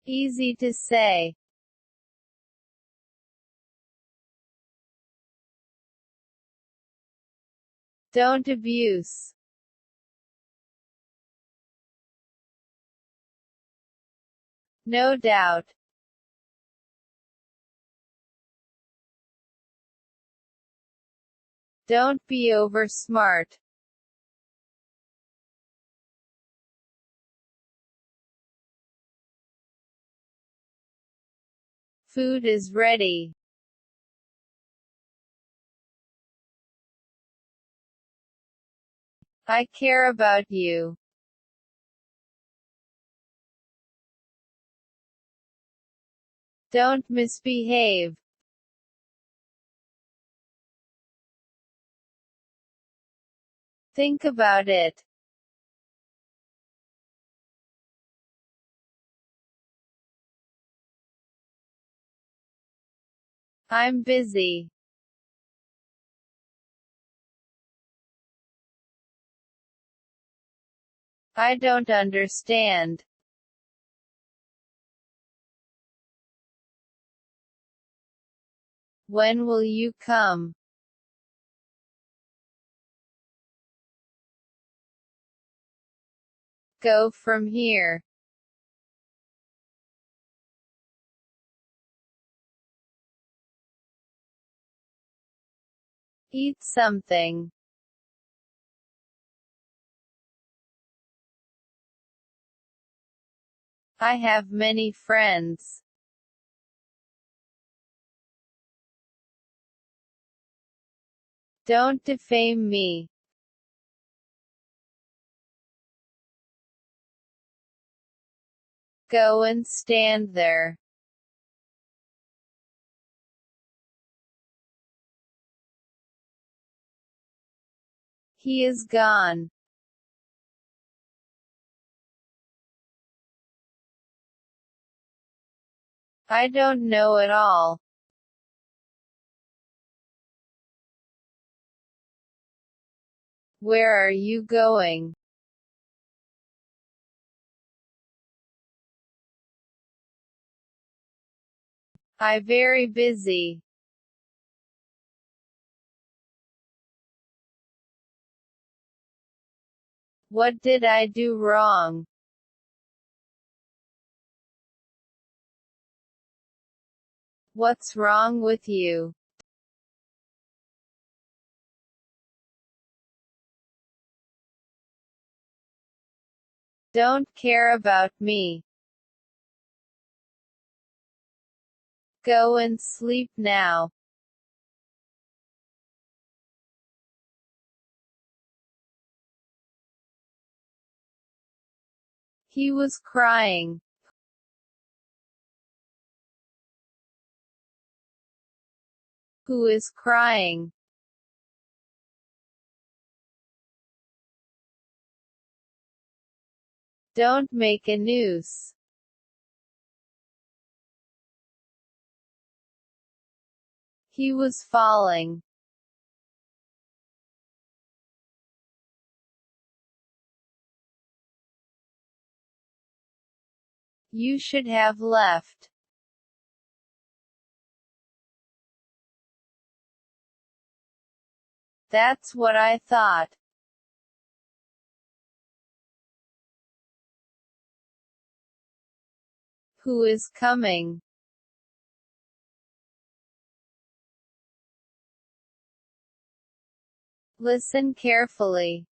Easy to say. Don't abuse. No doubt. Don't be over smart. Food is ready. I care about you. Don't misbehave. Think about it. I'm busy. I don't understand. When will you come? Go from here. Eat something. I have many friends. Don't defame me. Go and stand there. He is gone. I don't know at all. Where are you going? I very busy. What did I do wrong? What's wrong with you? Don't care about me. Go and sleep now. He was crying. Who is crying? Don't make a noose. He was falling. You should have left. That's what I thought. Who is coming? Listen carefully.